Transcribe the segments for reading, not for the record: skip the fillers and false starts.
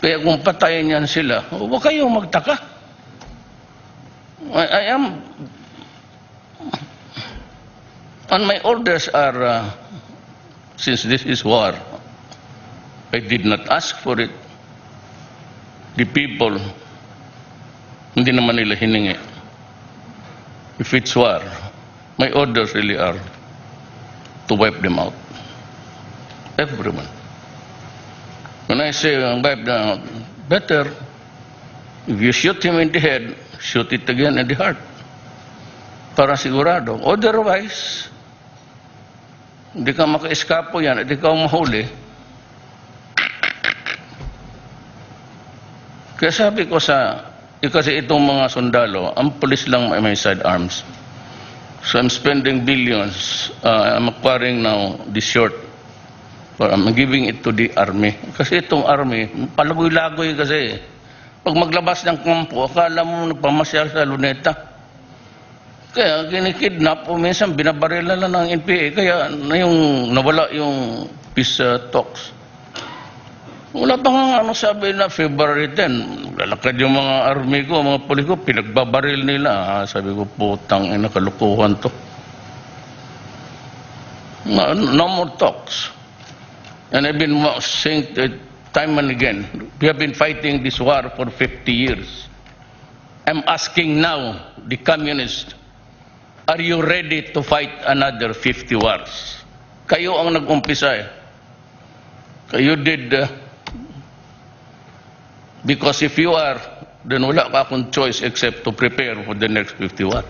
Kaya kung patayin yan sila, huwag kayong magtaka. I am, and my orders are, since this is war, I did not ask for it. The people, hindi naman nila hiningi. If it's war, my orders really are to wipe them out. Everyone. When I say wipe them out, better, if you shoot him in the head, shoot it again in the heart. Para sigurado. Otherwise, hindi ka maka-eskapo yan, hindi ka mahuli. Kaya sabi ko kasi itong mga sundalo, ang pulis lang may sidearms. So I'm spending billions. I'm acquiring now the short. I'm giving it to the army. Kasi itong army, palagoy-lagoy kasi. Pag maglabas ng kampo, akala mo nagpamasyal sa luneta. Kaya kinikidnap o minsan binabarila lang ng NPA. Kaya nawala yung peace talks. Wala pa nga sabi na February 10, lalakad yung mga army ko, mga pulis ko, pinagbabaril nila. Sabi ko, putang ina, kalukuhan to. No more talks. And I've been saying time and again, we have been fighting this war for 50 years. I'm asking now, the communists, are you ready to fight another 50 wars? Kayo ang nag-umpisa eh. Kayo did, because if you are, then wala ka akong choice except to prepare for the next 50 wars.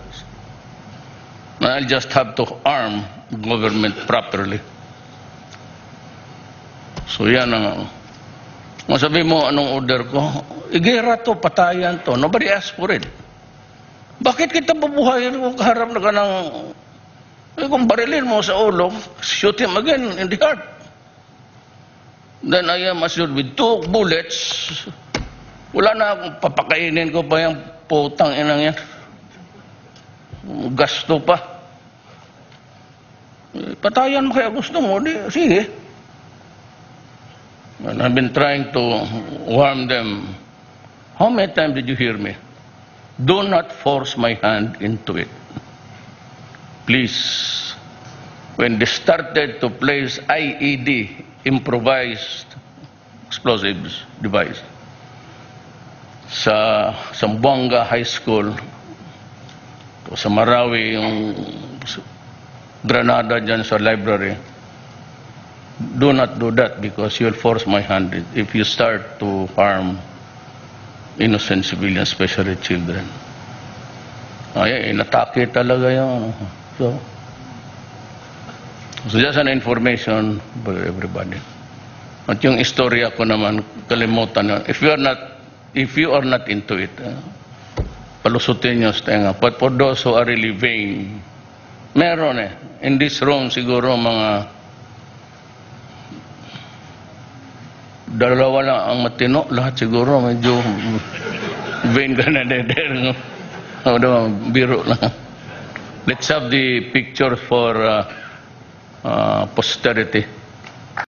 And I'll just have to arm government properly. So yan ang, masabi mo anong order ko, igera to, patayan to, nobody asked for it. Bakit kita bubuhayin kung kaharap na ka ng, kung barilin mo sa ulo, shoot him again in the heart. Then I am assured with 2 bullets, wala na akong papakainin ko pa yung putang inang yan. Gasto pa. Patayan mo kaya gusto mo, sige. And I've been trying to warn them. How many times did you hear me? Do not force my hand into it. Please. When they started to place IED, improvised explosives device, sa Zamboanga High School, sa Marawi, yung granada dyan sa library, do not do that because you'll force my hand if you start to harm innocent civilians, especially children. Ay, inatake talaga yun. So just an information for everybody. At yung istorya ko naman, kalimutan yun. If you are not into it, palusutin nyo sa tenga. But for those who are really vain, meron in this room siguro mga dalawa lang ang matino, lahat siguro medyo vain ka na din. Biro lang. Let's have the picture for posterity.